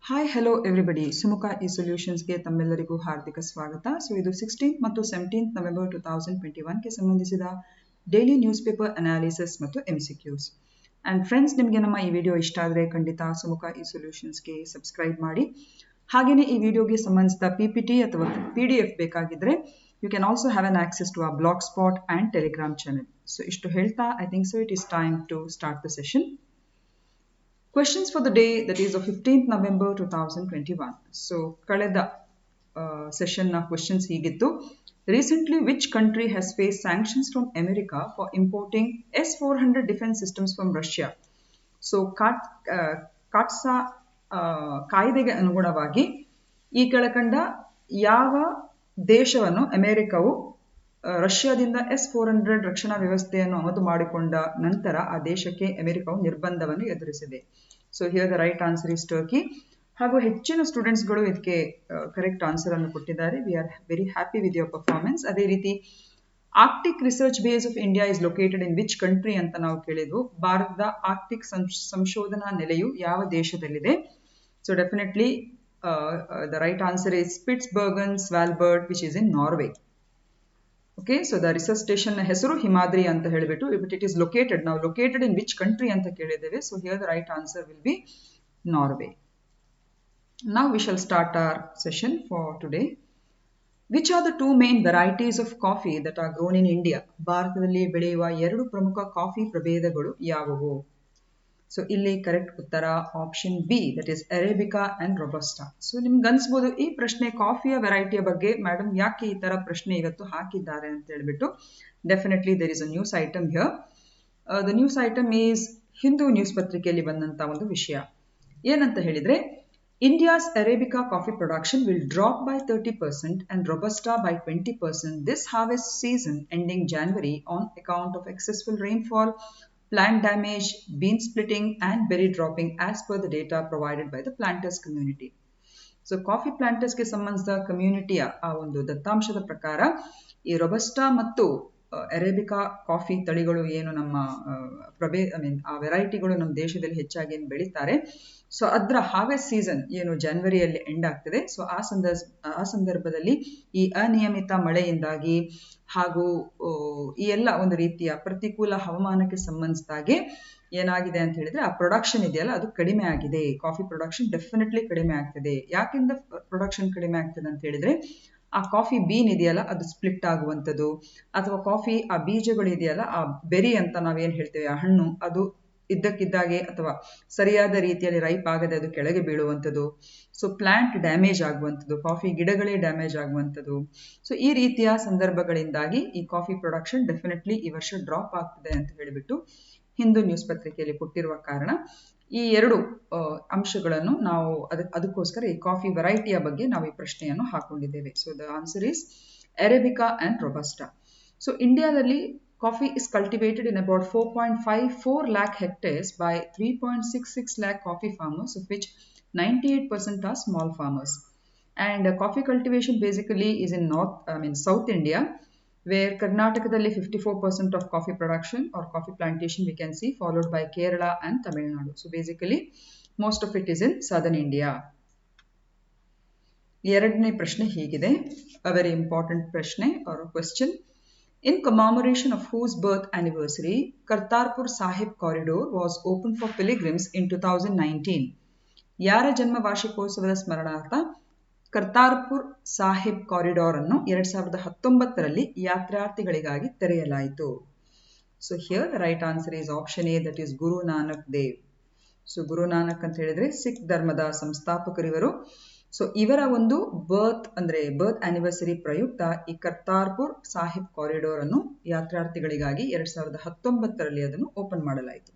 Hi hello everybody Sumukha e ಸೊಲ್ಯೂಷನ್ಸ್ಗೆ ತಮ್ಮೆಲ್ಲರಿಗೂ ಹಾರ್ದಿಕ ಸ್ವಾಗತ. ಇದು 16th ಮತ್ತು 17th ನವೆಂಬರ್ 2021ಗೆ ಸಂಬಂಧಿಸಿದ ಡೈಲಿ ನ್ಯೂಸ್ ಪೇಪರ್ ಅನಾಲಿಸಿಸ್ ಮತ್ತು MCQs. ಆ್ಯಂಡ್ ಫ್ರೆಂಡ್ಸ್, ನಿಮಗೆ ನಮ್ಮ ಈ ವಿಡಿಯೋ ಇಷ್ಟ ಆದರೆ ಖಂಡಿತ ಸುಮುಖ ಇ ಸೊಲ್ಯೂಷನ್ಸ್ಗೆ ಸಬ್ಸ್ಕ್ರೈಬ್ ಮಾಡಿ. ಹಾಗೆಯೇ ಈ ವಿಡಿಯೋಗೆ ಸಂಬಂಧಿಸಿದ PPT ಅಥವಾ PDF ಬೇಕಾಗಿದ್ದರೆ you can also have an access to ಆ blogspot and Telegram channel. ಇಷ್ಟು ಹೇಳ್ತಾ I think it is time to start the session. Questions for the day, that is of 15th November 2021. So, kaleda session na questions higittu. Recently, which country has faced sanctions from America for importing S-400 defense systems from Russia? So, ಕಾಟ್ಸಾ ಕಾಯ್ದೆಗೆ ಅನುಗುಣವಾಗಿ ಈ ಕೆಳಕಂಡ ಯಾವ ದೇಶವನ್ನು ಅಮೆರಿಕವು ರಷ್ಯಾದಿಂದ S-400 ರಕ್ಷಣಾ ವ್ಯವಸ್ಥೆಯನ್ನು ಆಮದು ಮಾಡಿಕೊಂಡ ನಂತರ ಆ ದೇಶಕ್ಕೆ ಅಮೆರಿಕವು ನಿರ್ಬಂಧವನ್ನು ಎದುರಿಸಿದೆ. So here the right answer is Turkey. ಹಾಗೂ ಹೆಚ್ಚಿನ ಸ್ಟೂಡೆಂಟ್ಸ್ಗಳು ಇದಕ್ಕೆ ಕರೆಕ್ಟ್ ಆನ್ಸರ್ ಅನ್ನು ಕೊಟ್ಟಿದ್ದಾರೆ. We are very happy with your performance. ಅದೇ ರೀತಿ Arctic research base of India is located in which country ಅಂತ ನಾವು ಕೇಳಿದ್ವು. ಭಾರತದ ಆರ್ಕ್ಟಿಕ್ ಸಂಶೋಧನಾ ನೆಲೆಯು ಯಾವ ದೇಶದಲ್ಲಿದೆ? So definitely the right answer is Spitsbergen Svalbard which is in Norway. Okay, so the research station ಹೆಸರು ಹಿಮಾದ್ರಿ ಅಂತ ಹೇಳಿಬಿಟ್ಟು, but it is located, now located in which country ಅಂತ ಕೇಳಿದ್ದೇವೆ. So here the right answer will be Norway. Now we shall start our session for today. Which are the two main varieties of coffee that are grown in India? ಭಾರತದಲ್ಲಿ ಬೆಳೆಯುವ ಎರಡು ಪ್ರಮುಖ coffee ಪ್ರಭೇದಗಳು ಯಾವುವು? So ಇಲ್ಲಿ correct ಉತ್ತರ option B, that is arabica and robusta. So ನಿಮ್ಗೆ ಅನ್ಸ್ಬೋದು ಈ ಪ್ರಶ್ನೆ ಕಾಫಿಯ ವೆರೈಟಿಯ ಬಗ್ಗೆ ಮೇಡಮ್ ಯಾಕೆ ಈ ತರ ಪ್ರಶ್ನೆ ಇವತ್ತು ಹಾಕಿದ್ದಾರೆ ಅಂತ ಹೇಳ್ಬಿಟ್ಟು. Definitely there is a news item here. The news item is Hindu news ಪತ್ರಿಕೆಯಲ್ಲಿ ಬಂದಂತ ಒಂದು ವಿಷಯ. ಏನಂತ ಹೇಳಿದ್ರೆ, India's arabica coffee production will drop by 30% and robusta by 20% this harvest season ending January on account of excessive rainfall, plant damage, bean splitting and berry dropping as per the data provided by the planters community. So coffee ಪ್ಲಾಂಟರ್ಸ್ಗೆ ಸಂಬಂಧಿಸಿದ ಕಮ್ಯುನಿಟಿಯ ಆ ಒಂದು ದತ್ತಾಂಶದ ಪ್ರಕಾರ ಈ robusta ಮತ್ತು arabica coffee ತಳಿಗಳು ಏನು ನಮ್ಮ ಆ ವೆರೈಟಿಗಳು ನಮ್ಮ ದೇಶದಲ್ಲಿ ಹೆಚ್ಚಾಗಿ ಏನು ಬೆಳೀತಾರೆ, ಸೊ ಅದರ ಹಾರ್ವೆಸ್ಟ್ ಸೀಸನ್ ಏನು ಜನವರಿಯಲ್ಲಿ ಎಂಡ್ ಆಗ್ತದೆ. ಸೊ ಆ ಸಂದರ್ಭದಲ್ಲಿ ಈ ಅನಿಯಮಿತ ಮಳೆಯಿಂದಾಗಿ ಹಾಗೂ ಈ ಎಲ್ಲ ಒಂದು ರೀತಿಯ ಪ್ರತಿಕೂಲ ಹವಾಮಾನಕ್ಕೆ ಸಂಬಂಧಿಸಿದಾಗೆ ಏನಾಗಿದೆ ಅಂತ ಹೇಳಿದ್ರೆ ಆ ಪ್ರೊಡಕ್ಷನ್ ಇದೆಯಲ್ಲ ಅದು ಕಡಿಮೆ ಆಗಿದೆ. ಕಾಫಿ ಪ್ರೊಡಕ್ಷನ್ ಡೆಫಿನೆಟ್ಲಿ ಕಡಿಮೆ ಆಗ್ತದೆ. ಯಾಕಿಂದ ಪ್ರೊಡಕ್ಷನ್ ಕಡಿಮೆ ಆಗ್ತದೆ ಅಂತ ಹೇಳಿದ್ರೆ ಆ ಕಾಫಿ ಬೀನ್ ಇದೆಯಲ್ಲ ಅದು ಸ್ಪ್ಲಿಟ್ ಆಗುವಂಥದ್ದು, ಅಥವಾ ಕಾಫಿ ಆ ಬೀಜಗಳು ಇದೆಯಲ್ಲ ಆ ಬೆರಿ ಅಂತ ನಾವೇನ್ ಹೇಳ್ತೇವೆ ಆ ಹಣ್ಣು ಅದು ಇದ್ದಕ್ಕಿದ್ದಾಗೆ ಅಥವಾ ಸರಿಯಾದ ರೀತಿಯಲ್ಲಿ ರೈಪ್ ಆಗದೆ ಅದು ಕೆಳಗೆ ಬೀಳುವಂಥದ್ದು. ಸೊ ಪ್ಲಾಂಟ್ ಡ್ಯಾಮೇಜ್ ಆಗುವಂಥದ್ದು, ಕಾಫಿ ಗಿಡಗಳೇ ಡ್ಯಾಮೇಜ್ ಆಗುವಂಥದ್ದು. ಸೊ ಈ ರೀತಿಯ ಸಂದರ್ಭಗಳಿಂದಾಗಿ ಈ ಕಾಫಿ ಪ್ರೊಡಕ್ಷನ್ ಡೆಫಿನೆಟ್ಲಿ ಈ ವರ್ಷ ಡ್ರಾಪ್ ಆಗ್ತದೆ ಅಂತ ಹೇಳಿಬಿಟ್ಟು ಹಿಂದೂ ನ್ಯೂಸ್ ಪತ್ರಿಕೆಯಲ್ಲಿ ಕೊಟ್ಟಿರುವ ಕಾರಣ ಈ ಎರಡು ಅಂಶಗಳನ್ನು ನಾವು ಅದಕ್ಕೋಸ್ಕರ ಈ ಕಾಫಿ ವೆರೈಟಿಯ ಬಗ್ಗೆ ನಾವು ಈ ಪ್ರಶ್ನೆಯನ್ನು ಹಾಕೊಂಡಿದ್ದೇವೆ. So the answer is arabica and robusta. So ಇಂಡಿಯಾದಲ್ಲಿ coffee is cultivated in about 4.54 lakh hectares by 3.66 lakh coffee farmers, of which 98% are small farmers. And coffee cultivation basically is in South India, where Karnatakadalli 54% of coffee production or coffee plantation we can see, followed by Kerala and Tamil Nadu. So basically most of it is in southern India. ಎರಡನೇ ಪ್ರಶ್ನೆ ಹೀಗಿದೆ, a very important ಪ್ರಶ್ನೆ or a question. In commemoration of whose birth anniversary Kartarpur Sahib Corridor was opened for pilgrims in 2019? ಯಾರ ಜನ್ಮ ವಾರ್ಷಿಕೋತ್ಸವದ ಸ್ಮರಣಾರ್ಥ Kartarpur Sahib corridor ಅನ್ನು 2019ರಲ್ಲಿ ಯಾತ್ರಾರ್ಥಿಗಳಿಗಾಗಿ ತೆರೆಯಲಾಯಿತು. So here the right answer is option A, that is Guru Nanak Dev. So Guru Nanak ಅಂತ ಹೇಳಿದ್ರೆ ಸಿಖ್ ಧರ್ಮದ ಸಂಸ್ಥಾಪಕರಿವರು. ಸೊ ಇವರ ಒಂದು ಬರ್ತ್ ಆನಿವರ್ಸರಿ ಪ್ರಯುಕ್ತ ಈ ಕರ್ತಾರ್ಪುರ್ ಸಾಹಿಬ್ ಕಾರಿಡಾರ್ ಅನ್ನು ಯಾತ್ರಾರ್ಥಿಗಳಿಗಾಗಿ 2019ರಲ್ಲಿ ಅದನ್ನು ಓಪನ್ ಮಾಡಲಾಯಿತು.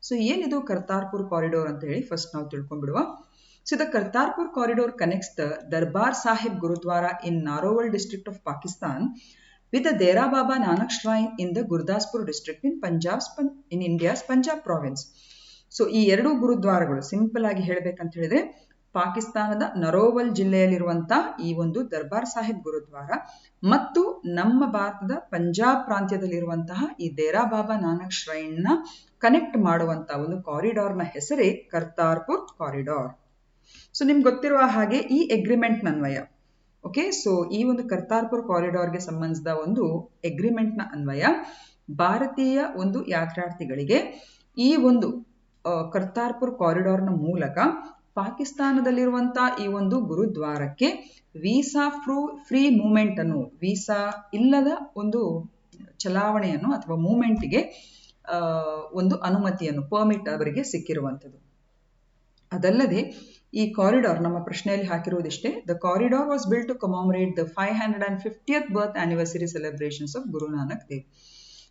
ಸೊ ಏನಿದು ಕರ್ತಾರ್ಪುರ್ ಕಾರಿಡಾರ್ ಅಂತ ಹೇಳಿ ಫಸ್ಟ್ ನಾವು ತಿಳ್ಕೊಂಡ್ಬಿಡುವ. So the Kartarpur corridor connects the Darbar Sahib Gurdwara in Narowal district of Pakistan with the Dera Baba Nanak Shrine in the Gurdaspur district in India's Punjab province. So ಈ ಎರಡು ಗುರುದ್ವಾರಗಳು ಸಿಂಪಲ್ ಆಗಿ ಹೇಳಬೇಕಂತ ಹೇಳಿದ್ರೆ ಪಾಕಿಸ್ತಾನದ ನರೋವಲ್ ಜಿಲ್ಲೆಯಲ್ಲಿರುವಂತಹ ಈ ಒಂದು ದರ್ಬಾರ್ ಸಾಹಿಬ್ ಗುರುದ್ವಾರ ಮತ್ತು ನಮ್ಮ ಭಾರತದ ಪಂಜಾಬ್ ಪ್ರಾಂತ್ಯದಲ್ಲಿರುವಂತಹ ಈ ದೇರಾ ಬಾಬಾ ನಾನಕ್ ಶ್ರೈನ್ ನ ಕನೆಕ್ಟ್ ಮಾಡುವಂತಹ ಒಂದು ಕಾರಿಡಾರ್ ನ ಹೆಸರೇ ಕರ್ತಾರ್ಪುರ್ ಕಾರಿಡಾರ್. ಸೊ ನಿಮ್ಗೆ ಗೊತ್ತಿರುವ ಹಾಗೆ ಈ ಅಗ್ರಿಮೆಂಟ್ ಅನ್ವಯ, ಓಕೆ, ಸೊ ಈ ಒಂದು ಕರ್ತಾರ್ಪುರ್ ಕಾರಿಡಾರ್ಗೆ ಸಂಬಂಧಿಸಿದ ಒಂದು ಅಗ್ರಿಮೆಂಟ್ನ ಅನ್ವಯ ಭಾರತೀಯ ಒಂದು ಯಾತ್ರಾರ್ಥಿಗಳಿಗೆ ಈ ಒಂದು ಕರ್ತಾರ್ಪುರ್ ಕಾರಿಡಾರ್ನ ಮೂಲಕ ಪಾಕಿಸ್ತಾನದಲ್ಲಿರುವಂತಹ ಈ ಒಂದು ಗುರುದ್ವಾರಕ್ಕೆ ವೀಸಾ ಫ್ರೀ ಮೂವ್ಮೆಂಟ್ ಅನ್ನು, ವೀಸಾ ಇಲ್ಲದ ಒಂದು ಚಲಾವಣೆಯನ್ನು ಅಥವಾ ಮೂವ್ಮೆಂಟ್ಗೆ ಒಂದು ಅನುಮತಿಯನ್ನು, ಪರ್ಮಿಟ್ ಅವರಿಗೆ ಸಿಕ್ಕಿರುವಂಥದ್ದು. ಅದಲ್ಲದೆ ಈ ಕಾರಿಡಾರ್ ನಮ್ಮ ಪ್ರಶ್ನೆಯಲ್ಲಿ ಹಾಕಿರುವುದಿಷ್ಟೇ, the corridor was built to commemorate the 550th birth anniversary celebrations of Guru Nanak Dev.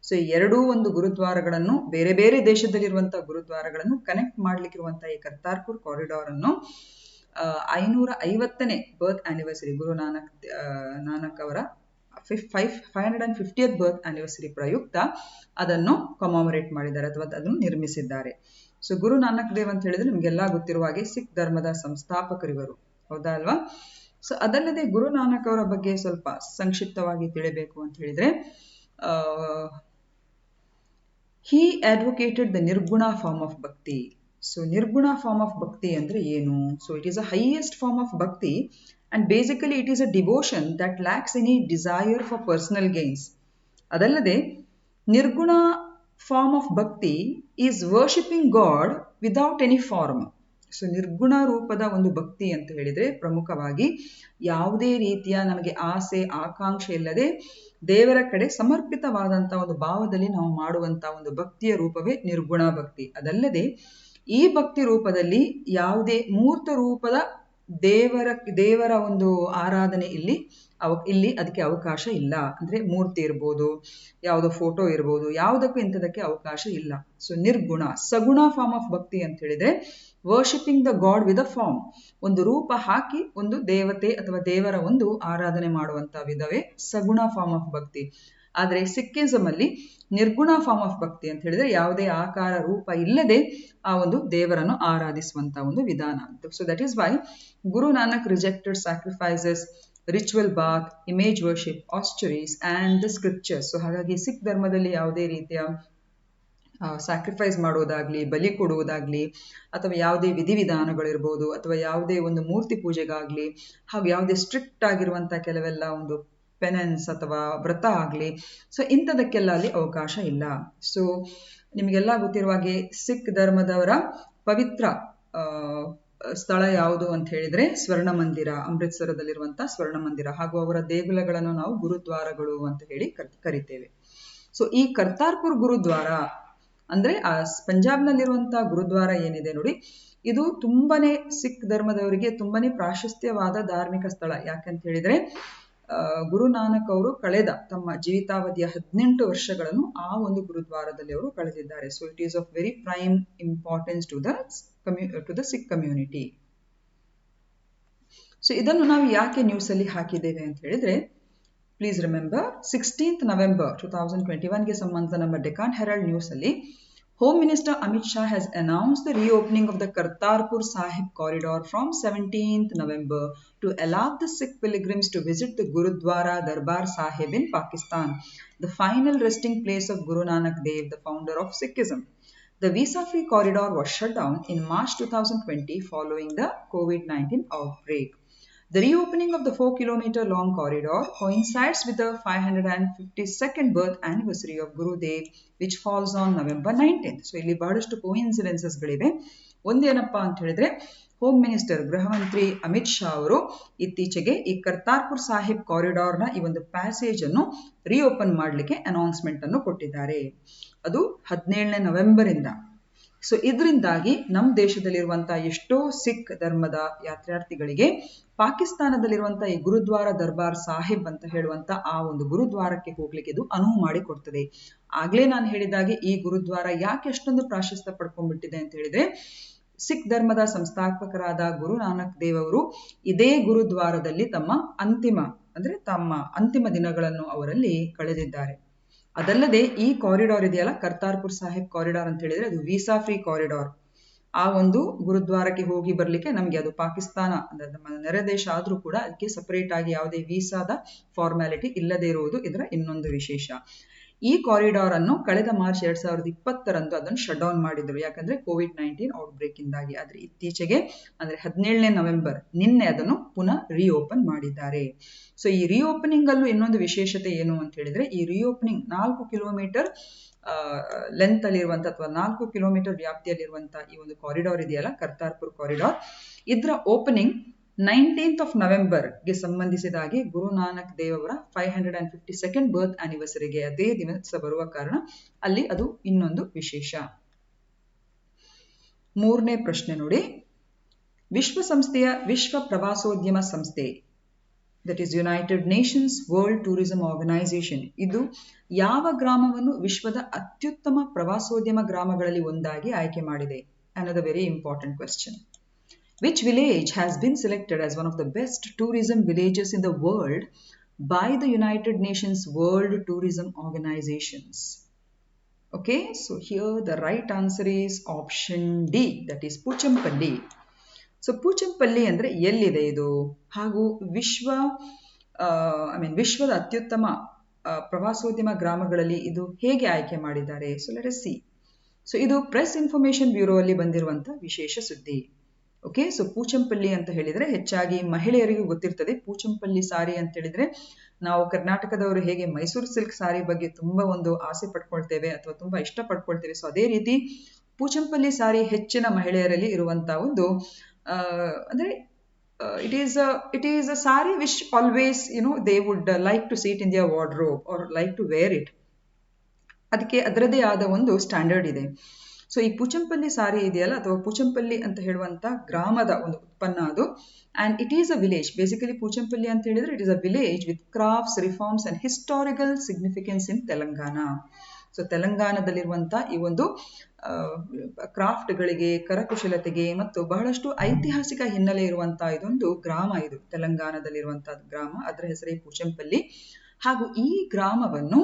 So ಈ ಎರಡೂ ಒಂದು ಗುರುದ್ವಾರಗಳನ್ನು, ಬೇರೆ ಬೇರೆ ದೇಶದಲ್ಲಿರುವಂತಹ ಗುರುದ್ವಾರಗಳನ್ನು ಕನೆಕ್ಟ್ ಮಾಡ್ಲಿಕ್ಕಿರುವಂತಹ ಈ ಕರ್ತಾರ್ಪುರ್ ಕಾರಿಡಾರ್ ಅನ್ನು 550ನೇ ಬರ್ತ್ ಆನಿವರ್ಸರಿ ಗುರು ನಾನಕ್ ಅವರ 550th ಬರ್ತ್ ಆನಿವರ್ಸರಿ ಪ್ರಯುಕ್ತ ಅದನ್ನು ಕಮಾಮರೇಟ್ ಮಾಡಿದ್ದಾರೆ ಅಥವಾ ಅದನ್ನು ನಿರ್ಮಿಸಿದ್ದಾರೆ. ಸೊ ಗುರು ನಾನಕ್ ದೇವ್ ಅಂತ ಹೇಳಿದ್ರೆ ನಿಮ್ಗೆಲ್ಲಾ ಗೊತ್ತಿರುವ ಹಾಗೆ ಸಿಖ್ ಧರ್ಮದ ಸಂಸ್ಥಾಪಕರಿವರು, ಹೌದಾ ಅಲ್ವಾ? ಸೊ ಅದಲ್ಲದೆ ಗುರು ನಾನಕ್ ಅವರ ಬಗ್ಗೆ ಸ್ವಲ್ಪ ಸಂಕ್ಷಿಪ್ತವಾಗಿ ತಿಳಿಬೇಕು ಅಂತ ಹೇಳಿದ್ರೆ, he advocated the nirguna form of bhakti. So nirguna form of bhakti ಅಂದ್ರೆ ಏನು? So it is a highest form of bhakti and basically it is a devotion that lacks any desire for personal gains. ಅದಲ್ಲದೆ nirguna form of bhakti is worshipping God without any form. So ನಿರ್ಗುಣ ರೂಪದ ಒಂದು ಭಕ್ತಿ ಅಂತ ಹೇಳಿದ್ರೆ ಪ್ರಮುಖವಾಗಿ ಯಾವುದೇ ರೀತಿಯ ನಮಗೆ ಆಸೆ ಆಕಾಂಕ್ಷೆ ಇಲ್ಲದೆ ದೇವರ ಕಡೆ ಸಮರ್ಪಿತವಾದಂತಹ ಒಂದು ಭಾವದಲ್ಲಿ ನಾವು ಮಾಡುವಂತಹ ಒಂದು ಭಕ್ತಿಯ ರೂಪವೇ ನಿರ್ಗುಣ ಭಕ್ತಿ. ಅದಲ್ಲದೆ ಈ ಭಕ್ತಿ ರೂಪದಲ್ಲಿ ಯಾವುದೇ ಮೂರ್ತ ರೂಪದ ದೇವರ ಒಂದು ಆರಾಧನೆ ಇಲ್ಲಿ ಅದಕ್ಕೆ ಅವಕಾಶ ಇಲ್ಲ. ಅಂದ್ರೆ ಮೂರ್ತಿ ಇರ್ಬೋದು, ಯಾವುದೋ ಫೋಟೋ ಇರ್ಬೋದು, ಯಾವುದಕ್ಕೂ ಇಂಥದಕ್ಕೆ ಅವಕಾಶ ಇಲ್ಲ. ಸೊ ನಿರ್ಗುಣ, ಸಗುಣ ಫಾರ್ಮ್ ಆಫ್ ಭಕ್ತಿ ಅಂತ ಹೇಳಿದ್ರೆ worshipping the God with a form, ಒಂದು ರೂಪ ಹಾಕಿ ಒಂದು ದೇವತೆ ಅಥವಾ ದೇವರ ಒಂದು ಆರಾಧನೆ ಮಾಡುವಂತಹ ವಿಧವೇ ಸಗುಣ ಫಾರ್ಮ್ ಆಫ್ ಭಕ್ತಿ. ಆದ್ರೆ ಸಿಕ್ಕಿಸಮ್ ಅಲ್ಲಿ ನಿರ್ಗುಣ ಫಾರ್ಮ್ ಆಫ್ ಭಕ್ತಿ ಅಂತ ಹೇಳಿದ್ರೆ ಯಾವುದೇ ಆಕಾರ ರೂಪ ಇಲ್ಲದೆ ಆ ಒಂದು ದೇವರನ್ನು ಆರಾಧಿಸುವಂತಹ ಒಂದು ವಿಧಾನ. So that is why Guru Nanak rejected sacrifices, ritual bath, image worship, austerities and the scriptures. So ಹಾಗಾಗಿ ಸಿಖ್ ಧರ್ಮದಲ್ಲಿ ಯಾವುದೇ ರೀತಿಯ ಸ್ಯಾಕ್ರಿಫೈಸ್ ಮಾಡೋದಾಗ್ಲಿ, ಬಲಿ ಕೊಡುವುದಾಗ್ಲಿ, ಅಥವಾ ಯಾವುದೇ ವಿಧಿವಿಧಾನಗಳಿರ್ಬೋದು, ಅಥವಾ ಯಾವುದೇ ಒಂದು ಮೂರ್ತಿ ಪೂಜೆಗಾಗ್ಲಿ, ಹಾಗೂ ಯಾವುದೇ ಸ್ಟ್ರಿಕ್ಟ್ ಆಗಿರುವಂತಹ ಕೆಲವೆಲ್ಲ ಒಂದು ಪೆನೆನ್ಸ್ ಅಥವಾ ವ್ರತ ಆಗಲಿ, ಸೊ ಇಂಥದಕ್ಕೆಲ್ಲ ಅಲ್ಲಿ ಅವಕಾಶ ಇಲ್ಲ. ಸೊ ನಿಮಗೆಲ್ಲ ಗೊತ್ತಿರುವ ಹಾಗೆ ಸಿಖ್ ಧರ್ಮದವರ ಪವಿತ್ರ ಸ್ಥಳ ಯಾವುದು ಅಂತ ಹೇಳಿದ್ರೆ ಸ್ವರ್ಣ ಮಂದಿರ, ಅಮೃತ್ಸರದಲ್ಲಿರುವಂತಹ ಸ್ವರ್ಣ ಮಂದಿರ, ಹಾಗೂ ಅವರ ದೇಗುಲಗಳನ್ನು ನಾವು ಗುರುದ್ವಾರಗಳು ಅಂತ ಹೇಳಿ ಕರಿತೇವೆ. ಸೊ ಈ ಕರ್ತಾರ್ಪುರ್ ಗುರುದ್ವಾರ ಅಂದ್ರೆ ಆ ಪಂಜಾಬ್ನಲ್ಲಿರುವಂತಹ ಗುರುದ್ವಾರ ಏನಿದೆ ನೋಡಿ, ಇದು ತುಂಬಾನೇ ಸಿಖ್ ಧರ್ಮದವರಿಗೆ ತುಂಬಾನೇ ಪ್ರಾಶಸ್ತ್ಯವಾದ ಧಾರ್ಮಿಕ ಸ್ಥಳ. ಯಾಕಂತ ಹೇಳಿದ್ರೆ ಗುರು ನಾನಕ್ ಅವರು ಕಳೆದ ತಮ್ಮ ಜೀವಿತಾವಧಿಯ 18 ವರ್ಷಗಳನ್ನು ಆ ಒಂದು ಗುರುದ್ವಾರದಲ್ಲಿ ಅವರು ಕಳೆದಿದ್ದಾರೆ. So it is of very prime importance to the Sikh community. So ಇದನ್ನು ನಾವು ಯಾಕೆ ನ್ಯೂಸ್ ಅಲ್ಲಿ ಹಾಕಿದ್ದೇವೆ ಅಂತ ಹೇಳಿದ್ರೆ, ಪ್ಲೀಸ್ ರಿಮೆಂಬರ್ 16th November 2021ಗೆ ಸಂಬಂಧಿಸಿದ ನಮ್ಮ ಡೆಕಾನ್ ಹೆರಾಲ್ಡ್ ನ್ಯೂಸ್ ಅಲ್ಲಿ Home Minister Amit Shah has announced the reopening of the Kartarpur Sahib corridor from 17th November to allow the Sikh pilgrims to visit the Gurudwara Darbar Sahib in Pakistan, the final resting place of Guru Nanak Dev, the founder of Sikhism. The visa-free corridor was shut down in March 2020 following the COVID-19 outbreak. The reopening of the 4-kilometer long corridor coincides with the 552nd birth anniversary of Guru Dev, which falls on November 19th. So ಇಲ್ಲಿ ಬಹಳಷ್ಟು coincidences ಗಳಿವೆ. ಒಂದೇನಪ್ಪಾ ಅಂತ ಹೇಳಿದ್ರೆ, home minister ಗೃಹ ಮಂತ್ರಿ ಅಮಿತ್ ಶಾ ಅವರು ಇತ್ತೀಚೆಗೆ ಈ ಕರ್ತಾರ್ಪುರ್ ಸಾಹಿಬ್ ಕಾರಿಡಾರ್ನ ಈ ಒಂದು ಪ್ಯಾಸೇಜ್ ಅನ್ನು ರಿಓಪನ್ ಮಾಡಲಿಕ್ಕೆ ಅನೌನ್ಸ್ಮೆಂಟ್ ಅನ್ನು ಕೊಟ್ಟಿದ್ದಾರೆ. ಅದು 17ನೇ ನವೆಂಬರ್ ಇಂದ. ಸೊ ಇದರಿಂದಾಗಿ ನಮ್ಮ ದೇಶದಲ್ಲಿರುವಂತಹ ಎಷ್ಟೋ ಸಿಖ್ ಧರ್ಮದ ಯಾತ್ರಾರ್ಥಿಗಳಿಗೆ ಪಾಕಿಸ್ತಾನದಲ್ಲಿರುವಂತಹ ಈ ಗುರುದ್ವಾರ ದರ್ಬಾರ್ ಸಾಹಿಬ್ ಅಂತ ಹೇಳುವಂತ ಆ ಒಂದು ಗುರುದ್ವಾರಕ್ಕೆ ಹೋಗ್ಲಿಕ್ಕೆ ಇದು ಅನುವು ಮಾಡಿ ಕೊಡ್ತದೆ. ಆಗ್ಲೇ ನಾನು ಹೇಳಿದಾಗೆ ಈ ಗುರುದ್ವಾರ ಯಾಕೆ ಅಷ್ಟೊಂದು ಪ್ರಾಶಸ್ತ್ಯ ಪಡ್ಕೊಂಡ್ಬಿಟ್ಟಿದೆ ಅಂತ ಹೇಳಿದ್ರೆ, ಸಿಖ್ ಧರ್ಮದ ಸಂಸ್ಥಾಪಕರಾದ ಗುರು ನಾನಕ್ ದೇವ್ ಅವರು ಇದೇ ಗುರುದ್ವಾರದಲ್ಲಿ ತಮ್ಮ ಅಂತಿಮ ದಿನಗಳನ್ನು ಅವರಲ್ಲಿ ಕಳೆದಿದ್ದಾರೆ. ಅದಲ್ಲದೆ ಈ ಕಾರಿಡಾರ್ ಇದೆಯಲ್ಲ, ಕರ್ತಾರ್ಪುರ್ ಸಾಹಿಬ್ ಕಾರಿಡಾರ್ ಅಂತ ಹೇಳಿದ್ರೆ ಅದು ವೀಸಾ ಫ್ರೀ ಕಾರಿಡಾರ್. ಆ ಒಂದು ಗುರುದ್ವಾರಕ್ಕೆ ಹೋಗಿ ಬರ್ಲಿಕ್ಕೆ ನಮ್ಗೆ ಅದು ಪಾಕಿಸ್ತಾನ ನಮ್ಮ ನೆರೆ ದೇಶ ಆದ್ರೂ ಕೂಡ ಅದಕ್ಕೆ ಸಪರೇಟ್ ಆಗಿ ಯಾವುದೇ ವೀಸಾದ ಫಾರ್ಮ್ಯಾಲಿಟಿ ಇಲ್ಲದೆ ಇರುವುದು ಇದರ ಇನ್ನೊಂದು ವಿಶೇಷ. ಈ ಕಾರಿಡಾರ್ ಅನ್ನು ಕಳೆದ ಮಾರ್ಚ್ 2020 ಅದನ್ನು ಶಟ್ ಡೌನ್ ಮಾಡಿದ್ರು, ಯಾಕಂದ್ರೆ COVID-19 ಔಟ್ಬ್ರೇಕ್ ಇಂದಾಗಿ. ಆದ್ರೆ ಇತ್ತೀಚೆಗೆ ಅಂದ್ರೆ 17ನೇ ನವೆಂಬರ್ ನಿನ್ನೆ ಅದನ್ನು ಪುನಃ ರೀಓಪನ್ ಮಾಡಿದ್ದಾರೆ. ಸೊ ಈ ರೀಓಪನಿಂಗ್ ಅಲ್ಲೂ ಇನ್ನೊಂದು ವಿಶೇಷತೆ ಏನು ಅಂತ ಹೇಳಿದ್ರೆ, ಈ ರೀಓಪನಿಂಗ್ 4 ಕಿಲೋಮೀಟರ್ ಲೆಂತ್ ಅಲ್ಲಿರುವಂತ ಅಥವಾ 4 ಕಿಲೋಮೀಟರ್ ವ್ಯಾಪ್ತಿಯಲ್ಲಿರುವಂತಹ ಈ ಒಂದು ಕಾರಿಡಾರ್ ಇದೆಯಲ್ಲ, ಕರ್ತಾರ್ಪುರ್ ಕಾರಿಡಾರ್, ಇದರ ಓಪನಿಂಗ್ 19th of November ಗೆ ಸಂಬಂಧಿಸಿದಾಗಿ ಗುರು ನಾನಕ್ ದೇವ್ ಅವರ 552nd ಬರ್ತ್ ಆನಿವರ್ಸರಿಗೆ ಅದೇ ದಿವಸ ಬರುವ ಕಾರಣ ಅಲ್ಲಿ ಅದು ಇನ್ನೊಂದು ವಿಶೇಷ. ಮೂರನೇ ಪ್ರಶ್ನೆ ನೋಡಿ, ವಿಶ್ವಸಂಸ್ಥೆಯ ವಿಶ್ವ ಪ್ರವಾಸೋದ್ಯಮ ಸಂಸ್ಥೆ, that is United Nations World Tourism Organization, ಇದು ಯಾವ ಗ್ರಾಮವನ್ನು ವಿಶ್ವದ ಅತ್ಯುತ್ತಮ ಪ್ರವಾಸೋದ್ಯಮ ಗ್ರಾಮಗಳಲ್ಲಿ ಒಂದಾಗಿ ಆಯ್ಕೆ ಮಾಡಿದೆ? Another very important question. Which village has been selected as one of the best tourism villages in the world by the United Nations World Tourism Organizations? Okay, so here the right answer is option D, that is Pochampally. So Pochampally ಅಂದ್ರೆ ಎಲ್ಲಿದೆ ಇದು, ಹಾಗೂ ವಿಶ್ವದ ಅತ್ಯುತ್ತಮ ಪ್ರವಾಸೋದ್ಯಮ ಗ್ರಾಮಗಳಲ್ಲಿ ಇದು ಹೇಗೆ ಆಯ್ಕೆ ಮಾಡಿದ್ದಾರೆ? So let us see. So ಇದು ಪ್ರೆಸ್ ಇನ್ಫಾರ್ಮೇಶನ್ ಬ್ಯೂರೋ ಅಲ್ಲಿ ಬಂದಿರುವಂತ ವಿಶೇಷ ಸುದ್ದಿ. ಓಕೆ, ಸೊ ಪೂಚಂಪಲ್ಲಿ ಅಂತ ಹೇಳಿದ್ರೆ ಹೆಚ್ಚಾಗಿ ಮಹಿಳೆಯರಿಗೂ ಗೊತ್ತಿರ್ತದೆ. ಪೂಚಂಪಲ್ಲಿ ಸಾರಿ ಅಂತ ಹೇಳಿದ್ರೆ ನಾವು ಕರ್ನಾಟಕದವರು ಹೇಗೆ ಮೈಸೂರು ಸಿಲ್ಕ್ ಸಾರಿ ಬಗ್ಗೆ ತುಂಬಾ ಒಂದು ಆಸೆ ಪಡ್ಕೊಳ್ತೇವೆ ಅಥವಾ ತುಂಬಾ ಇಷ್ಟ ಪಡ್ಕೊಳ್ತೇವೆ, ಸೊ ಅದೇ ರೀತಿ ಪೂಚಂಪಲ್ಲಿ ಸಾರಿ ಹೆಚ್ಚಿನ ಮಹಿಳೆಯರಲ್ಲಿ ಇರುವಂತಹ ಒಂದು ಅಂದ್ರೆ it is a sari which always they would like to see it in their wardrobe or like to wear it. ಅದಕ್ಕೆ ಅದರದೇ ಆದ ಒಂದು ಸ್ಟ್ಯಾಂಡರ್ಡ್ ಇದೆ. ಸೊ ಈ ಪೂಚಂಪಲ್ಲಿ ಸಾರಿ ಇದೆಯಲ್ಲ, ಅಥವಾ ಪೂಚಂಪಲ್ಲಿ ಅಂತ ಹೇಳುವಂತ ಗ್ರಾಮದ ಒಂದು ಉತ್ಪನ್ನ ಅದು. And it is a village. Basically Pochampally ಅಂತ ಹೇಳಿದ್ರೆ it is a village with crafts, reforms and historical significance in Telangana. So ತೆಲಂಗಾಣದಲ್ಲಿರುವಂತ ಈ ಒಂದು ಕ್ರಾಫ್ಟ್ಗಳಿಗೆ, ಕರಕುಶಲತೆಗೆ ಮತ್ತು ಬಹಳಷ್ಟು ಐತಿಹಾಸಿಕ ಹಿನ್ನೆಲೆ ಇರುವಂತಹ ಇದೊಂದು ಗ್ರಾಮ. ಇದು ತೆಲಂಗಾಣದಲ್ಲಿರುವಂತಹ ಗ್ರಾಮ, ಅದರ ಹೆಸರೇ ಪೂಚಂಪಲ್ಲಿ. ಹಾಗೂ ಈ ಗ್ರಾಮವನ್ನು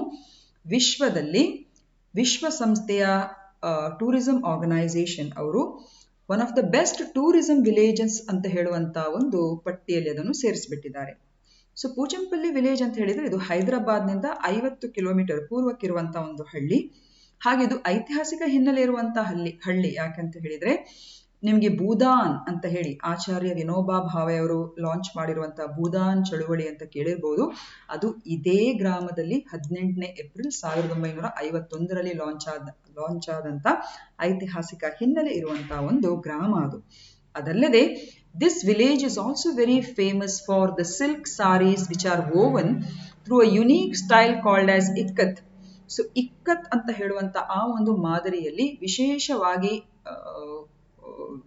ವಿಶ್ವದಲ್ಲಿ ವಿಶ್ವಸಂಸ್ಥೆಯ ಟೂರಿಸಂ ಆರ್ಗನೈಸೇಷನ್ ಅವರು one of the best tourism villages ಅಂತ ಹೇಳುವಂತ ಒಂದು ಪಟ್ಟಿಯಲ್ಲಿ ಅದನ್ನು ಸೇರಿಸಿಬಿಟ್ಟಿದ್ದಾರೆ. ಸೊ ಪೂಚಂಪಲ್ಲಿ ವಿಲೇಜ್ ಅಂತ ಹೇಳಿದ್ರೆ ಇದು ಹೈದರಾಬಾದ್ನಿಂದ 50 ಕಿಲೋಮೀಟರ್ ಪೂರ್ವಕ್ಕಿರುವಂತಹ ಒಂದು ಹಳ್ಳಿ. ಹಾಗೆ ಇದು ಐತಿಹಾಸಿಕ ಹಿನ್ನೆಲೆ ಇರುವಂತಹ ಹಳ್ಳಿ ಯಾಕಂತ ಹೇಳಿದ್ರೆ ನಿಮ್ಗೆ ಭೂದಾನ್ ಅಂತ ಹೇಳಿ ಆಚಾರ್ಯ ವಿನೋಬಾ ಭಾವೆ ಅವರು ಲಾಂಚ್ ಮಾಡಿರುವಂತಹ ಭೂದಾನ್ ಚಳುವಳಿ ಅಂತ ಕೇಳಿರ್ಬೋದು. ಅದು ಇದೇ ಗ್ರಾಮದಲ್ಲಿ 18ನೇ ಏಪ್ರಿಲ್ 1951ರಲ್ಲಿ ಲಾಂಚ್ ಆದಂತ ಐತಿಹಾಸಿಕ ಹಿನ್ನೆಲೆ ಇರುವಂತಹ ಒಂದು ಗ್ರಾಮ ಅದು. ಅದಲ್ಲದೆ this village is also very famous for the silk saris which are woven through a unique style called as ikat. So ikat ಅಂತ ಹೇಳುವಂತ ಆ ಒಂದು ಮಾದರಿಯಲ್ಲಿ ವಿಶೇಷವಾಗಿ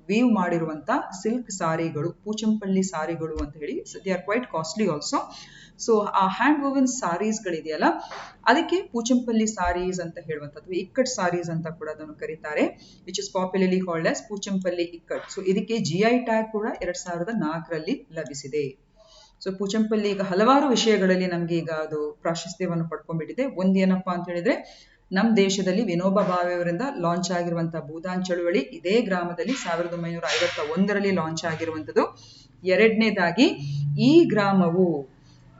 ವೀವ್ ಮಾಡಿರುವಂತ ಸಿಲ್ಕ್ ಸಾರಿಗಳು, ಪೂಚಂಪಲ್ಲಿ ಸಾರಿಗಳು ಅಂತ ಹೇಳಿ, they are quite costly also. So ಆ ಹ್ಯಾಂಡ್ ವೋವನ್ ಸಾರೀಸ್ ಗಳಿದೆಯಲ್ಲ, ಅದಕ್ಕೆ ಪೂಚಂಪಲ್ಲಿ ಸಾರೀಸ್ ಅಂತ ಹೇಳುವಂಥದ್ದು, ಇಕ್ಕಟ್ ಸಾರೀಸ್ ಅಂತ ಕೂಡ ಅದನ್ನು ಕರೀತಾರೆ, which is popularly called as Pochampally ikat. So ಇದಕ್ಕೆ GI ಟ್ಯಾಗ್ ಕೂಡ 2004ರಲ್ಲಿ ಲಭಿಸಿದೆ. ಸೊ ಪೂಚಂಪಲ್ಲಿ ಈಗ ಹಲವಾರು ವಿಷಯಗಳಲ್ಲಿ ನಮ್ಗೆ ಈಗ ಅದು ಪ್ರಾಶಸ್ತ್ಯವನ್ನು ಪಡ್ಕೊಂಡ್ಬಿಟ್ಟಿದೆ. ಒಂದೇನಪ್ಪಾ ಅಂತ ಹೇಳಿದ್ರೆ ನಮ್ಮ ದೇಶದಲ್ಲಿ ವಿನೋಬಾ ಭಾವೆ ಅವರಿಂದ ಲಾಂಚ್ ಆಗಿರುವಂತಹ ಭೂದಾನ್ ಚಳುವಳಿ ಇದೇ ಗ್ರಾಮದಲ್ಲಿ 1951ರಲ್ಲಿ ಲಾಂಚ್ ಆಗಿರುವಂಥದ್ದು. ಎರಡನೇದಾಗಿ ಈ ಗ್ರಾಮವು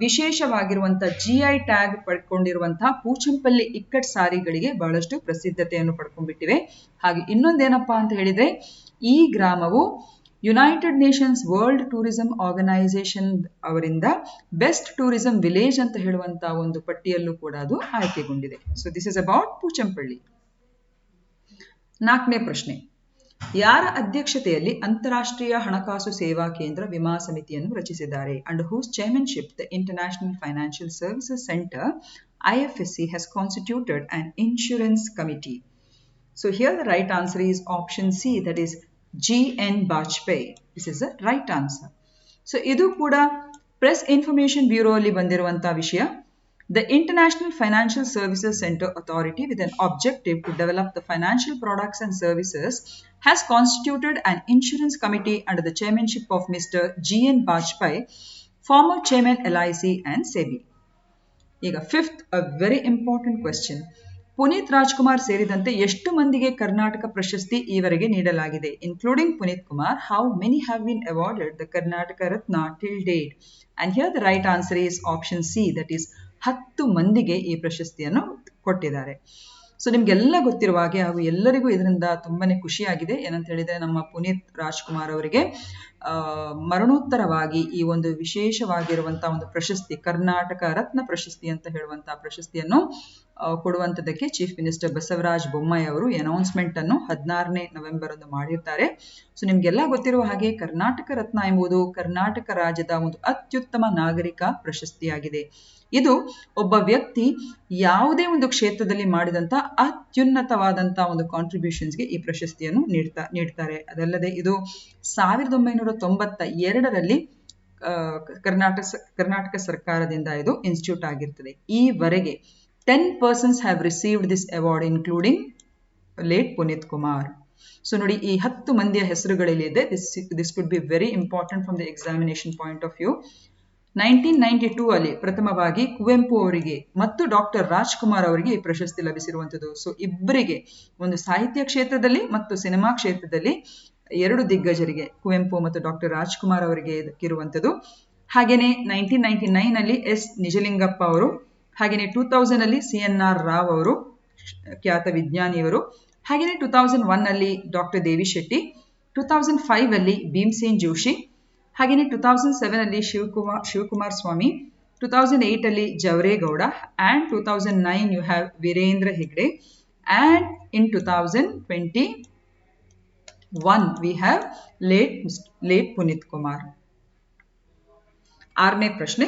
ವಿಶೇಷವಾಗಿರುವಂತಹ GI ಟ್ಯಾಗ್ ಪಡ್ಕೊಂಡಿರುವಂತಹ ಪೂಚಂಪಲ್ಲಿ ಇಕ್ಕಟ್ ಸಾರಿಗಳಿಗೆ ಬಹಳಷ್ಟು ಪ್ರಸಿದ್ಧತೆಯನ್ನು ಪಡ್ಕೊಂಡ್ಬಿಟ್ಟಿವೆ. ಹಾಗೆ ಇನ್ನೊಂದೇನಪ್ಪಾ ಅಂತ ಹೇಳಿದ್ರೆ ಈ ಗ್ರಾಮವು United Nations World Tourism Organization ಅವರಿಂದ ಬೆಸ್ಟ್ ಟೂರಿಸಂ ವಿಲೇಜ್ ಅಂತ ಹೇಳುವಂತಹ ಒಂದು ಪಟ್ಟಿಯಲ್ಲೂ ಕೂಡ ಅದು ಆಯ್ಕೆಗೊಂಡಿದೆ. So this is about Pochampally. 4ನೇ ಪ್ರಶ್ನೆ, ಯಾರ ಅಧ್ಯಕ್ಷತೆಯಲ್ಲಿ ಅಂತಾರಾಷ್ಟ್ರೀಯ ಹಣಕಾಸು ಸೇವಾ ಕೇಂದ್ರ ವಿಮಾ ಸಮಿತಿಯನ್ನು ರಚಿಸಿದ್ದಾರೆ? Under whose chairmanship the International Financial Services Centre IFSC has constituted an insurance committee. So here the right answer is option C, that is GN Bajpai. This is the right answer. So idu kuda press information bureau alli bandiruvanta vishaya. The International Financial Services Center Authority, with an objective to develop the financial products and services, has constituted an insurance committee under the chairmanship of Mr. GN Bajpai, former chairman LIC and SEBI. ಈಗ 5th, a very important question. Puneeth Rajkumar ಸೇರಿದಂತೆ ಎಷ್ಟು ಮಂದಿಗೆ ಕರ್ನಾಟಕ ಪ್ರಶಸ್ತಿ ಈವರೆಗೆ ನೀಡಲಾಗಿದೆ? Including Puneeth Kumar, how many have been awarded the Karnataka Ratna till date? And here the right answer is option C, that is 10 ಮಂದಿಗೆ ಈ ಪ್ರಶಸ್ತಿಯನ್ನು ಕೊಟ್ಟಿದ್ದಾರೆ. ಸೊ ನಿಮ್ಗೆಲ್ಲ ಗೊತ್ತಿರುವ ಹಾಗೆ ಹಾಗೂ ಎಲ್ಲರಿಗೂ ಇದರಿಂದ ತುಂಬಾನೇ ಖುಷಿಯಾಗಿದೆ. ಏನಂತ ಹೇಳಿದ್ರೆ ನಮ್ಮ ಪುನೀತ್ ರಾಜ್ಕುಮಾರ್ ಅವರಿಗೆ ಮರಣೋತ್ತರವಾಗಿ ಈ ಒಂದು ವಿಶೇಷವಾಗಿರುವಂತಹ ಒಂದು ಪ್ರಶಸ್ತಿ, ಕರ್ನಾಟಕ ರತ್ನ ಪ್ರಶಸ್ತಿ ಅಂತ ಹೇಳುವಂತಹ ಪ್ರಶಸ್ತಿಯನ್ನು ಕೊಡುವಂತದಕ್ಕೆ ಚೀಫ್ ಮಿನಿಸ್ಟರ್ ಬಸವರಾಜ ಬೊಮ್ಮಾಯಿ ಅವರು ಅನೌನ್ಸ್ಮೆಂಟ್ ಅನ್ನು 16ನೇ ನವೆಂಬರ್ ಅನ್ನು ಮಾಡಿರ್ತಾರೆ. ಸೊ ನಿಮ್ಗೆಲ್ಲ ಗೊತ್ತಿರುವ ಹಾಗೆ ಕರ್ನಾಟಕ ರತ್ನ ಎಂಬುದು ಕರ್ನಾಟಕ ರಾಜ್ಯದ ಒಂದು ಅತ್ಯುತ್ತಮ ನಾಗರಿಕ ಪ್ರಶಸ್ತಿಯಾಗಿದೆ. ಇದು ಒಬ್ಬ ವ್ಯಕ್ತಿ ಯಾವುದೇ ಒಂದು ಕ್ಷೇತ್ರದಲ್ಲಿ ಮಾಡಿದಂತ ಅತ್ಯುನ್ನತವಾದಂತಹ ಒಂದು ಕಾಂಟ್ರಿಬ್ಯೂಷನ್ಸ್ಗೆ ಈ ಪ್ರಶಸ್ತಿಯನ್ನು ನೀಡ್ತಾರೆ. ಅದಲ್ಲದೆ ಇದು 1992ರಲ್ಲಿ ಕರ್ನಾಟಕ ಸರ್ಕಾರದಿಂದ ಇದು ಇನ್ಸ್ಟಿಟ್ಯೂಟ್ ಆಗಿರ್ತದೆ. ಈವರೆಗೆ 10 persons have received this award including late Punit Kumar. So ನೋಡಿ, ಈ 10 ಮಂದಿಯ ಹೆಸರುಗಳಲ್ಲಿದೆ. This could be very important from the examination point of view. 1992 ಅಲ್ಲಿ ಪ್ರಥಮವಾಗಿ ಕುವೆಂಪು ಅವರಿಗೆ ಮತ್ತು ಡಾಕ್ಟರ್ ರಾಜ್ಕುಮಾರ್ ಅವರಿಗೆ ಈ ಪ್ರಶಸ್ತಿ ಲಭಿಸಿರುವಂಥದ್ದು. ಸೊ ಇಬ್ಬರಿಗೆ, ಒಂದು ಸಾಹಿತ್ಯ ಕ್ಷೇತ್ರದಲ್ಲಿ ಮತ್ತು ಸಿನಿಮಾ ಕ್ಷೇತ್ರದಲ್ಲಿ 2 ದಿಗ್ಗಜರಿಗೆ, ಕುವೆಂಪು ಮತ್ತು ಡಾಕ್ಟರ್ ರಾಜ್ಕುಮಾರ್ ಅವರಿಗೆ ಇರುವಂಥದ್ದು. ಹಾಗೇನೆ 1999 ಅಲ್ಲಿ ಎಸ್ ನಿಜಲಿಂಗಪ್ಪ ಅವರು, ಹಾಗೇನೆ 2000 ಅಲ್ಲಿ CNR ರಾವ್ ಅವರು, ಖ್ಯಾತ ವಿಜ್ಞಾನಿಯವರು. ಹಾಗೇನೆ 2001 ಅಲ್ಲಿ ಡಾಕ್ಟರ್ ದೇವಿ ಶೆಟ್ಟಿ, 2005 ಅಲ್ಲಿ ಭೀಮ್ಸೇನ್ ಜೋಶಿ, ಹಾಗೇನೆ 2007 ಅಲ್ಲಿ ಶಿವಕುಮಾರ್ ಸ್ವಾಮಿ, 2008 ಅಲ್ಲಿ Javaregowda, and 2009 you have Veerendra Hegde, and in 2021 we have late Puneeth Kumar. 6ನೇ ಪ್ರಶ್ನೆ,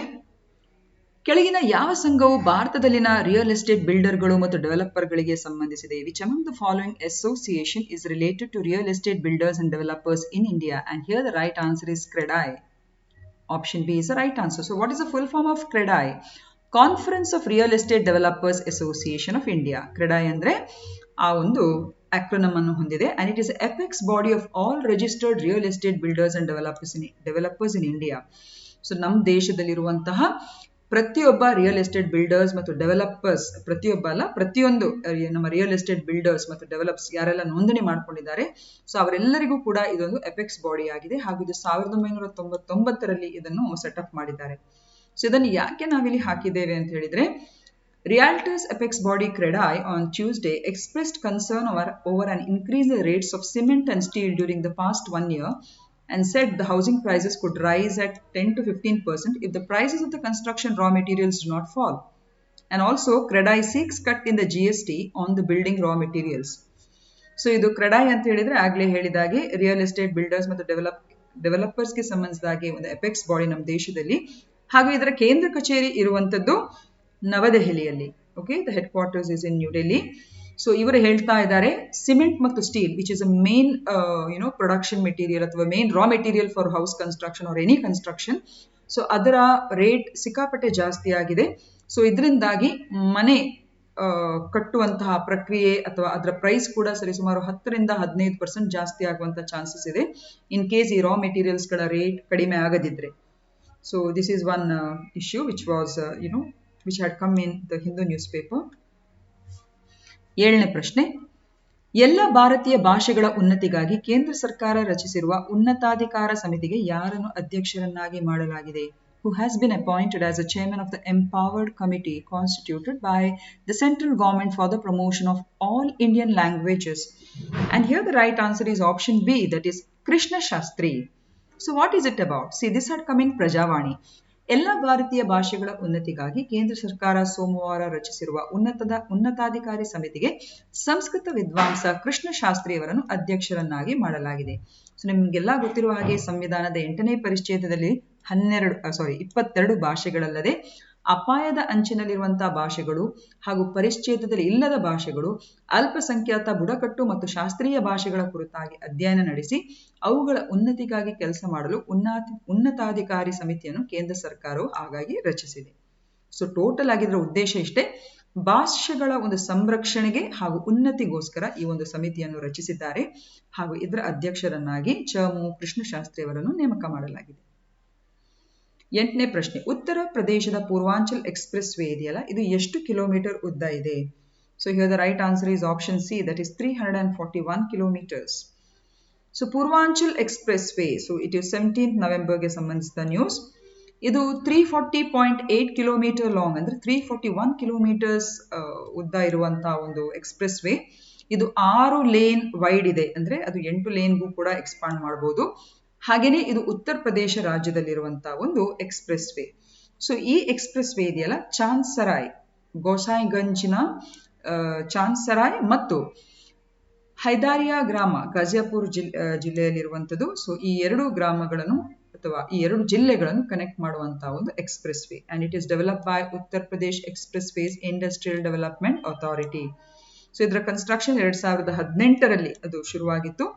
ಕೆಳಗಿನ ಯಾವ ಸಂಘವು ಭಾರತದಲ್ಲಿನ ರಿಯಲ್ ಎಸ್ಟೇಟ್ ಬಿಲ್ಡರ್ಗಳು ಮತ್ತು ಡೆವಲಪರ್ಗಳಿಗೆ ಸಂಬಂಧಿಸಿದೆ? Which among the following association is related to real estate builders and developers in India? And here the right answer is CREDAI. Option B is the right answer. So what is the full form of CREDAI? Conference of Real Estate Developers Association of India. CREDAI ಅಂದ್ರೆ ಆ ಒಂದು acronym ಅನ್ನು ಹೊಂದಿದೆ, and it is the apex body of all registered real estate builders and developers in India. So ನಮ್ಮ ದೇಶದಲ್ಲಿರುವಂತಹ ಪ್ರತಿಯೊಬ್ಬ real estate builders ಮತ್ತು developers, ಪ್ರತಿಯೊಂದು ನಮ್ಮ ರಿಯಲ್ ಎಸ್ಟೇಟ್ ಬಿಲ್ಡರ್ಸ್ ಮತ್ತು ಡೆವಲಪರ್ಸ್ ಯಾರೆಲ್ಲ ನೋಂದಣಿ ಮಾಡ್ಕೊಂಡಿದ್ದಾರೆ, ಸೊ ಅವರೆಲ್ಲರಿಗೂ ಕೂಡ ಇದೊಂದು ಎಪೆಕ್ಸ್ ಬಾಡಿ ಆಗಿದೆ. ಹಾಗೂ ಇದು 1999ರಲ್ಲಿ ಇದನ್ನು ಸೆಟಪ್ ಮಾಡಿದ್ದಾರೆ. ಸೊ ಇದನ್ನು ಯಾಕೆ ನಾವಿಲ್ಲಿ ಹಾಕಿದ್ದೇವೆ ಅಂತ ಹೇಳಿದ್ರೆ, Realtors Apex Body CREDAI on Tuesday expressed concern over an increase in the rates of cement and steel during the past 1 year, and said the housing prices could rise at 10 to 15% if the prices of the construction raw materials do not fall. And also, CREDAI seeks cut in the GST on the building raw materials. So, ಇದು CREDAI ಅಂತ ಹೇಳಿದ್ರೆ ಆಗಲೇ ಹೇಳಿದಾಗೆ real estate builders ಮತ್ತು ಡೆವಲಪರ್ಸ್ಗೆ ಸಂಬಂಧಿಸಿದಾಗೆ ಒಂದು apex body ನಮ್ಮ ದೇಶದಲ್ಲಿ, ಹಾಗೂ ಇದರ ಕೇಂದ್ರ ಕಚೇರಿ ಇರುವಂಥದ್ದು ನವದೆಹಲಿಯಲ್ಲಿ. Okay, the headquarters is in New Delhi. So ಇವರು ಹೇಳ್ತಾ ಇದ್ದಾರೆ, ಸಿಮೆಂಟ್ ಮತ್ತು steel which is a main production material ಅಥವಾ main raw material for house construction or any construction, so ಅದರ ರೇಟ್ ಸಿಕ್ಕಾಪಟ್ಟೆ ಜಾಸ್ತಿ ಆಗಿದೆ. ಸೊ ಇದರಿಂದಾಗಿ ಮನೆ ಕಟ್ಟುವಂತಹ ಪ್ರಕ್ರಿಯೆ ಅಥವಾ ಅದರ ಪ್ರೈಸ್ ಕೂಡ ಸರಿಸುಮಾರು 10ರಿಂದ 15% ಜಾಸ್ತಿ ಆಗುವಂತ ಚಾನ್ಸಸ್ ಇದೆ ಇನ್ ಕೇಸ್ ಈ ರಾ ಮೆಟೀರಿಯಲ್ಸ್ಗಳ ರೇಟ್ ಕಡಿಮೆ ಆಗದಿದ್ರೆ. So this is one issue which was which had come in the Hindu newspaper. 7ನೇ ಪ್ರಶ್ನೆ, ಎಲ್ಲ ಭಾರತೀಯ ಭಾಷೆಗಳ ಉನ್ನತಿಗಾಗಿ ಕೇಂದ್ರ ಸರ್ಕಾರ ರಚಿಸಿರುವ ಉನ್ನತಾಧಿಕಾರ ಸಮಿತಿಗೆ ಯಾರನ್ನು ಅಧ್ಯಕ್ಷರನ್ನಾಗಿ ಮಾಡಲಾಗಿದೆ? Who has been appointed as the chairman of the Empowered Committee constituted by the central government for the promotion of all Indian languages? And here the right answer is option B, that is Krishna Shastri. So what is it about? See, this had come in Prajavani. ಎಲ್ಲ ಭಾರತೀಯ ಭಾಷೆಗಳ ಉನ್ನತಿಗಾಗಿ ಕೇಂದ್ರ ಸರ್ಕಾರ ಸೋಮವಾರ ರಚಿಸಿರುವ ಉನ್ನತಾಧಿಕಾರಿ ಸಮಿತಿಗೆ ಸಂಸ್ಕೃತ ವಿದ್ವಾಂಸ ಕೃಷ್ಣ ಶಾಸ್ತ್ರಿ ಅವರನ್ನು ಅಧ್ಯಕ್ಷರನ್ನಾಗಿ ಮಾಡಲಾಗಿದೆ. ಸೊ ನಿಮ್ಗೆಲ್ಲ ಗೊತ್ತಿರುವ ಹಾಗೆ ಸಂವಿಧಾನದ 8ನೇ ಪರಿಚ್ಛೇದದಲ್ಲಿ 22 ಭಾಷೆಗಳಲ್ಲದೆ ಅಪಾಯದ ಅಂಚಿನಲ್ಲಿರುವಂತಹ ಭಾಷೆಗಳು ಹಾಗೂ ಪರಿಚ್ಛೇದದಲ್ಲಿ ಇಲ್ಲದ ಭಾಷೆಗಳು, ಅಲ್ಪಸಂಖ್ಯಾತ ಬುಡಕಟ್ಟು ಮತ್ತು ಶಾಸ್ತ್ರೀಯ ಭಾಷೆಗಳ ಕುರಿತಾಗಿ ಅಧ್ಯಯನ ನಡೆಸಿ ಅವುಗಳ ಉನ್ನತಿಗಾಗಿ ಕೆಲಸ ಮಾಡಲು ಉನ್ನತಾಧಿಕಾರಿ ಸಮಿತಿಯನ್ನು ಕೇಂದ್ರ ಸರ್ಕಾರವು ಹಾಗಾಗಿ ರಚಿಸಿದೆ. ಸೊ ಟೋಟಲ್ ಆಗಿದ್ರ ಉದ್ದೇಶ ಇಷ್ಟೇ, ಭಾಷೆಗಳ ಒಂದು ಸಂರಕ್ಷಣೆಗೆ ಹಾಗೂ ಉನ್ನತಿಗೋಸ್ಕರ ಈ ಒಂದು ಸಮಿತಿಯನ್ನು ರಚಿಸಿದ್ದಾರೆ. ಹಾಗೂ ಇದರ ಅಧ್ಯಕ್ಷರನ್ನಾಗಿ ಚ.ಮು. ಕೃಷ್ಣ ಶಾಸ್ತ್ರಿ ಅವರನ್ನು ನೇಮಕ ಮಾಡಲಾಗಿದೆ. 8ನೇ ಪ್ರಶ್ನೆ, ಉತ್ತರ ಪ್ರದೇಶದ ಪೂರ್ವಾಂಚಲ್ ಎಕ್ಸ್ಪ್ರೆಸ್ ವೇ ಇದೆಯಲ್ಲ, ಇದು ಎಷ್ಟು ಕಿಲೋಮೀಟರ್ ಉದ್ದ ಇದೆ? So here the right answer is option C, that is 341 kilometres. So Purvanchal expressway, so it is 17th ನವೆಂಬರ್ಗೆ ಸಂಬಂಧಿಸಿದ ನ್ಯೂಸ್. ಇದು 340.8 ಕಿಲೋಮೀಟರ್ ಲಾಂಗ್ ಅಂದ್ರೆ 341 ಕಿಲೋಮೀಟರ್ಸ್ ಉದ್ದ ಇರುವಂತಹ ಒಂದು ಎಕ್ಸ್ಪ್ರೆಸ್ ವೇ. ಇದು 6 ಲೇನ್ ವೈಡ್ ಇದೆ, ಅಂದ್ರೆ ಅದು 8 ಲೇನ್ಗೂ ಕೂಡ ಎಕ್ಸ್ಪಾಂಡ್ ಮಾಡಬಹುದು. ಹಾಗೇನೆ ಇದು ಉತ್ತರ ಪ್ರದೇಶ ರಾಜ್ಯದಲ್ಲಿರುವಂತಹ ಒಂದು ಎಕ್ಸ್ಪ್ರೆಸ್ ವೇ. ಸೊ ಈ ಎಕ್ಸ್ಪ್ರೆಸ್ ವೇ ಇದೆಯಲ್ಲ, ಚಾಂದ್ಸರಾಯ್, ಗೋಸಾಯಿಗಂಜ್ನ ಚಾಂದ್ಸರಾಯ್ ಮತ್ತು ಹೈದಾರಿಯಾ ಗ್ರಾಮ ಗಾಜಿಯಾಪುರ್ ಜಿಲ್ಲೆಯಲ್ಲಿರುವಂಥದ್ದು. ಸೊ ಈ ಎರಡು ಗ್ರಾಮಗಳನ್ನು ಅಥವಾ ಈ ಎರಡು ಜಿಲ್ಲೆಗಳನ್ನು ಕನೆಕ್ಟ್ ಮಾಡುವಂತಹ ಒಂದು expressway, and it is develop by Uttar Pradesh expressways industrial development authority. So ಇದರ ಕನ್ಸ್ಟ್ರಕ್ಷನ್ 2018ರಲ್ಲಿ ಅದು ಶುರುವಾಗಿತ್ತು,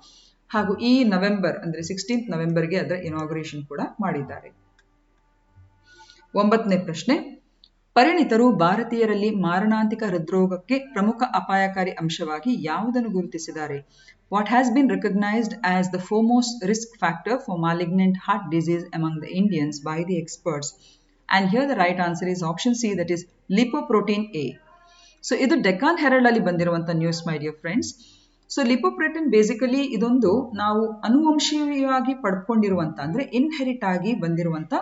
ಹಾಗೂ ಈ ನವೆಂಬರ್ ಅಂದ್ರೆ 16th ನವೆಂಬರ್ಗೆ ಅದರ ಇನಾಗ್ರೇಷನ್ ಕೂಡ ಮಾಡಿದ್ದಾರೆ. 9ನೇ ಪ್ರಶ್ನೆ, ಪರಿಣಿತರು ಭಾರತೀಯರಲ್ಲಿ ಮಾರಣಾಂತಿಕ ಹೃದ್ರೋಗಕ್ಕೆ ಪ್ರಮುಖ ಅಪಾಯಕಾರಿ ಅಂಶವಾಗಿ ಯಾವುದನ್ನು ಗುರುತಿಸಿದ್ದಾರೆ? What has been recognized as the foremost risk factor for malignant heart disease among the Indians by the experts? And here the right answer is option C, that is lipoprotein A. So ಇದು ಡೆಕಾನ್ ಹೆರಾಲ್ಡ್ ಅಲ್ಲಿ ಬಂದಿರುವಂತ news, my dear friends. So lipoprotein basically ಇದೊಂದು ನಾವು ಅನುವಂಶೀಯವಾಗಿ ಪಡ್ಕೊಂಡಿರುವಂತ ಅಂದ್ರೆ inherit ಆಗಿ ಬಂದಿರುವಂತ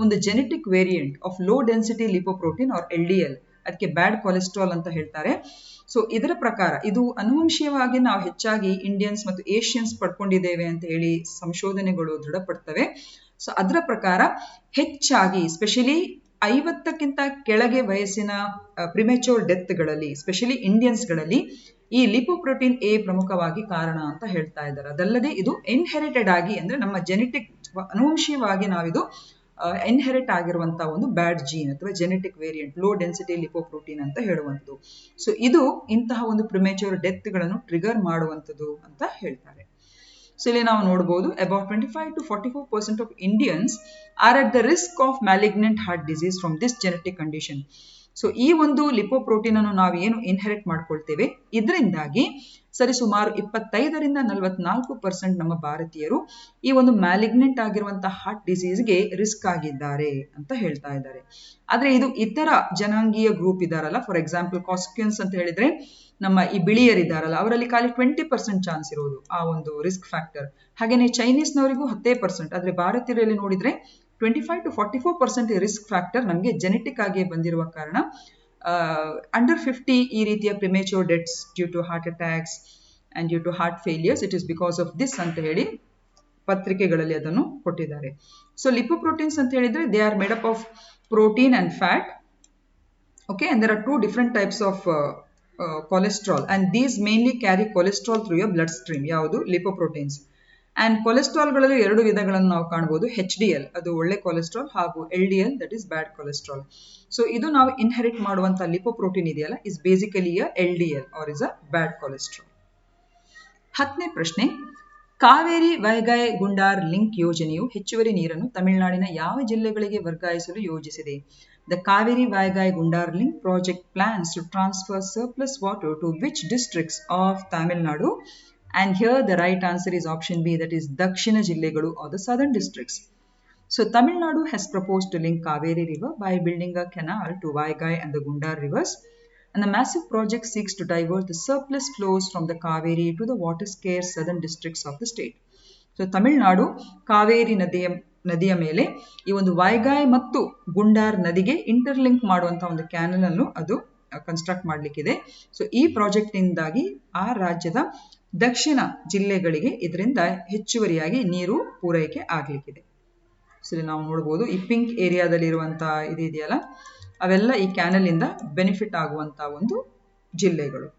ಒಂದು genetic variant of low density lipoprotein or LDL, ಅದಕ್ಕೆ ಬ್ಯಾಡ್ ಕೊಲೆಸ್ಟ್ರಾಲ್ ಅಂತ ಹೇಳ್ತಾರೆ. ಸೊ ಇದರ ಪ್ರಕಾರ ಇದು ಅನುವಂಶೀಯವಾಗಿ ನಾವು ಹೆಚ್ಚಾಗಿ ಇಂಡಿಯನ್ಸ್ ಮತ್ತು ಏಷ್ಯನ್ಸ್ ಪಡ್ಕೊಂಡಿದ್ದೇವೆ ಅಂತ ಹೇಳಿ ಸಂಶೋಧನೆಗಳು ದೃಢಪಡ್ತವೆ. ಸೊ ಅದರ ಪ್ರಕಾರ ಹೆಚ್ಚಾಗಿ ಸ್ಪೆಷಲಿ 50ಕ್ಕಿಂತ ಕೆಳಗೆ ವಯಸ್ಸಿನ ಪ್ರಿಮೆಚೂರ್ ಡೆತ್ಗಳಲ್ಲಿ, ಸ್ಪೆಷಲಿ ಇಂಡಿಯನ್ಸ್ಗಳಲ್ಲಿ ಈ ಲಿಪೋಪ್ರೋಟೀನ್ ಎ ಪ್ರಮುಖವಾಗಿ ಕಾರಣ ಅಂತ ಹೇಳ್ತಾ ಇದ್ದಾರೆ. ಅದಲ್ಲದೆ ಇದು ಇನ್ಹೆರಿಟೆಡ್ ಆಗಿ ಅಂದ್ರೆ ನಮ್ಮ ಜೆನೆಟಿಕ್ ಅನುವಂಶೀಯವಾಗಿ ನಾವಿದು ಇನ್ಹೆರಿಟ್ ಆಗಿರುವಂತಹ ಒಂದು ಬ್ಯಾಡ್ ಜೀನ್ ಅಥವಾ genetic variant low density lipoprotein ಅಂತ ಹೇಳುವಂಥದ್ದು. ಸೊ ಇದು ಇಂತಹ ಒಂದು ಪ್ರಿಮೆಚೂರ್ ಡೆತ್ಗಳನ್ನು ಟ್ರಿಗರ್ ಮಾಡುವಂಥದ್ದು ಅಂತ ಹೇಳ್ತಾರೆ. ಸೊ ಇಲ್ಲಿ ನಾವು ನೋಡಬಹುದು, about 25 to 44% of Indians are at the risk of malignant heart disease from this genetic condition. So ಈ ಒಂದು ಲಿಪೋಪ್ರೋಟೀನ್ ಅನ್ನು ನಾವು ಏನು ಇನ್ಹೆರಿಟ್ ಮಾಡ್ಕೊಳ್ತೇವೆ, ಇದರಿಂದಾಗಿ ಸರಿಸುಮಾರು 25ರಿಂದ 44% ನಮ್ಮ ಭಾರತೀಯರು ಈ ಒಂದು ಮ್ಯಾಲಿಗ್ನೆಂಟ್ ಆಗಿರುವಂತಹ ಹಾರ್ಟ್ ಡಿಸೀಸ್ಗೆ ರಿಸ್ಕ್ ಆಗಿದ್ದಾರೆ ಅಂತ ಹೇಳ್ತಾ ಇದ್ದಾರೆ. ಆದ್ರೆ ಇದು ಇತರ ಜನಾಂಗೀಯ ಗ್ರೂಪ್ ಇದಾರಲ್ಲ, ಫಾರ್ ಎಕ್ಸಾಂಪಲ್ ಕಾಸ್ಕ್ಯೂನ್ಸ್ ಅಂತ ಹೇಳಿದ್ರೆ ನಮ್ಮ ಈ ಬಿಳಿಯರಿದ್ದಾರಲ್ಲ, ಅವರಲ್ಲಿ ಖಾಲಿ 20% ಚಾನ್ಸ್ ಇರೋದು ಆ ಒಂದು ರಿಸ್ಕ್ ಫ್ಯಾಕ್ಟರ್. ಹಾಗೇನೆ ಚೈನೀಸ್ನವರಿಗೂ 10%, ಆದ್ರೆ ಭಾರತೀಯರಲ್ಲಿ ನೋಡಿದ್ರೆ 25 to 44% ರಿಸ್ಕ್ ಫ್ಯಾಕ್ಟರ್ ನಮಗೆ ಜೆನೆಟಿಕ್ ಆಗಿ ಬಂದಿರುವ ಕಾರಣ ಅಂಡರ್ 50 ಈ ರೀತಿಯ premature deaths due to heart attacks and due to heart failures, it is because of this ಅಂತ ಹೇಳಿ ಪತ್ರಿಕೆಗಳಲ್ಲಿ ಅದನ್ನು ಕೊಟ್ಟಿದ್ದಾರೆ. ಸೊ ಲಿಪೋಪ್ರೋಟೀನ್ಸ್ ಅಂತ ಹೇಳಿದ್ರೆ they are made up of protein and fat, okay, and there are 2 different types of cholesterol, and these mainly carry cholesterol through your blood stream. ಯಾವುದು lipoproteins. And ಕೊಲೆಸ್ಟ್ರಾಲ್ಗಳಲ್ಲಿ 2 ವಿಧಗಳನ್ನು ನಾವು ಕಾಣಬಹುದು, HDL ಅದು ಒಳ್ಳೆ ಕೊಲೆಸ್ಟ್ರಾಲ್, ಹಾಗೂ LDL that is bad cholesterol. So ಇದು ನಾವು inherit ಮಾಡುವಂತಹ ಲಿಪೋಪ್ರೋಟೀನ್ ಇದೆಯಲ್ಲ, is basically LDL or is a bad cholesterol. 10ನೇ ಪ್ರಶ್ನೆ, ಕಾವೇರಿ ವೈಗೈ ಗುಂಡಾರ್ ಲಿಂಕ್ ಯೋಜನೆಯು ಹೆಚ್ಚುವರಿ ನೀರನ್ನು ತಮಿಳುನಾಡಿನ ಯಾವ ಜಿಲ್ಲೆಗಳಿಗೆ ವರ್ಗಾಯಿಸಲು ಯೋಜಿಸಿದೆ? The Kaveri Vaigai Gundar Link project plans to transfer surplus water to which districts of Tamil Nadu? And here the right answer is option B, that is Dakshina Jillegalu or the southern districts. So Tamil Nadu has proposed to link Kaveri river by building a canal to Vaigai and the Gundar rivers, and the massive project seeks to divert the surplus flows from the Kaveri to the water scarce southern districts of the state. So Tamil Nadu Kaveri ನದಿಯ ಮೇಲೆ ಈ ಒಂದು ವೈಗಾಯ್ ಮತ್ತು ಗುಂಡಾರ್ ನದಿಗೆ interlink ಮಾಡುವಂತಹ ಒಂದು canal ಅನ್ನು ಅದು ಕನ್ಸ್ಟ್ರಕ್ಟ್ ಮಾಡಲಿಕ್ಕಿದೆ. ಸೊ ಈ ಪ್ರಾಜೆಕ್ಟ್ ಇಂದಾಗಿ ಆ ರಾಜ್ಯದ ದಕ್ಷಿಣ ಜಿಲ್ಲೆಗಳಿಗೆ ಇದರಿಂದ ಹೆಚ್ಚುವರಿಯಾಗಿ ನೀರು ಪೂರೈಕೆ ಆಗ್ಲಿಕ್ಕಿದೆ. ಸೊ ನಾವು ನೋಡಬಹುದು ಈ ಪಿಂಕ್ ಏರಿಯಾದಲ್ಲಿ ಇರುವಂತಹ ಇದೆಯಲ್ಲ, ಅವೆಲ್ಲ ಈ ಕ್ಯಾನಲ್ ಇಂದ ಬೆನಿಫಿಟ್ ಆಗುವಂತಹ ಒಂದು ಜಿಲ್ಲೆಗಳು.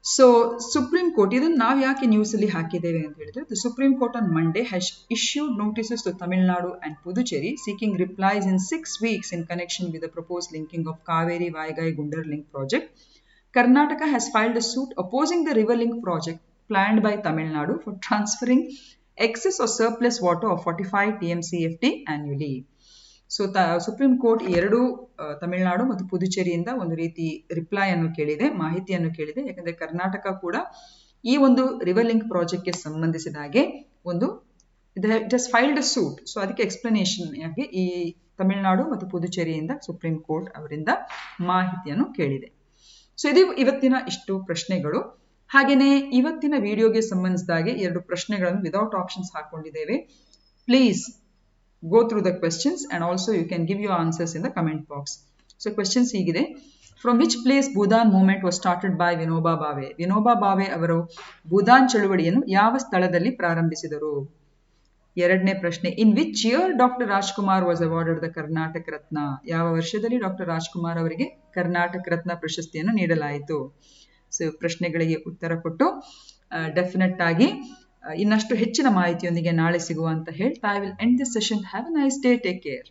ಸೊ ಸುಪ್ರೀಂ ಕೋರ್ಟ್, ಇದನ್ನು ನಾವು ಯಾಕೆ ನ್ಯೂಸ್ ಅಲ್ಲಿ ಹಾಕಿದ್ದೇವೆ ಅಂತ ಹೇಳಿದ್ರೆ, the Supreme Court on Monday has issued notices to Tamil Nadu and Puducherry seeking replies in 6 weeks in connection with the proposed linking of Kaveri Vaigai Gundar link project. Karnataka has filed a suit opposing the river link project planned by Tamil Nadu for transferring excess or surplus water of 45 TMCFT annually. So supreme court ಈ ಎರಡು ತಮಿಳುನಾಡು ಮತ್ತು ಪುದುಚೇರಿಯಿಂದ ಒಂದು ರೀತಿ reply ಅನ್ನು ಕೇಳಿದೆ, ಮಾಹಿತಿಯನ್ನು ಕೇಳಿದೆ. ಯಾಕಂದ್ರೆ ಕರ್ನಾಟಕ ಕೂಡ ಈ ಒಂದು ರಿವರ್ ಲಿಂಕ್ ಪ್ರಾಜೆಕ್ಟ್ ಗೆ ಸಂಬಂಧಿಸಿದ ಹಾಗೆ ಒಂದು it has filed a suit. So ಅದಕ್ಕೆ ಎಕ್ಸ್ಪ್ಲನೇಷನ್ ಆಗಿ ಈ ತಮಿಳುನಾಡು ಮತ್ತು ಪುದುಚೇರಿಯಿಂದ ಸುಪ್ರೀಂ ಕೋರ್ಟ್ ಅವರಿಂದ ಮಾಹಿತಿಯನ್ನು ಕೇಳಿದೆ. ಸೊ ಇದು ಇವತ್ತಿನ ಇಷ್ಟು ಪ್ರಶ್ನೆಗಳು. ಹಾಗೇನೆ ಇವತ್ತಿನ ವಿಡಿಯೋಗೆ ಸಂಬಂಧಿಸಿದ ಹಾಗೆ 2 ಪ್ರಶ್ನೆಗಳನ್ನು ವಿದೌಟ್ ಆಪ್ಷನ್ಸ್ ಹಾಕೊಂಡಿದ್ದೇವೆ. Please go through the questions and also you can give your answers in the comment box. So questions ಹೀಗಿದೆ. From which place Bhudan movement was started by Vinoba Bhave? Vinoba Bhave ಅವರು ಭೂದಾನ್ ಚಳುವಳಿಯನ್ನು ಯಾವ ಸ್ಥಳದಲ್ಲಿ ಪ್ರಾರಂಭಿಸಿದರು? ಎರಡನೇ ಪ್ರಶ್ನೆ, in which year doctor Rajkumar was awarded the Karnataka Ratna? ಯಾವ ವರ್ಷದಲ್ಲಿ ಡಾಕ್ಟರ್ ರಾಜ್ಕುಮಾರ್ ಅವರಿಗೆ ಕರ್ನಾಟಕ ರತ್ನ ಪ್ರಶಸ್ತಿಯನ್ನು ನೀಡಲಾಯಿತು? ಸೊ ಪ್ರಶ್ನೆಗಳಿಗೆ ಉತ್ತರ ಕೊಟ್ಟು ಡೆಫಿನೆಟ್ ಆಗಿ ಇನ್ನಷ್ಟು ಹೆಚ್ಚಿನ ಮಾಹಿತಿಯೊಂದಿಗೆ ನಾಳೆ ಸಿಗುವ ಅಂತ ಹೇಳ್ತಾ I will end this session. Have a nice day, take care.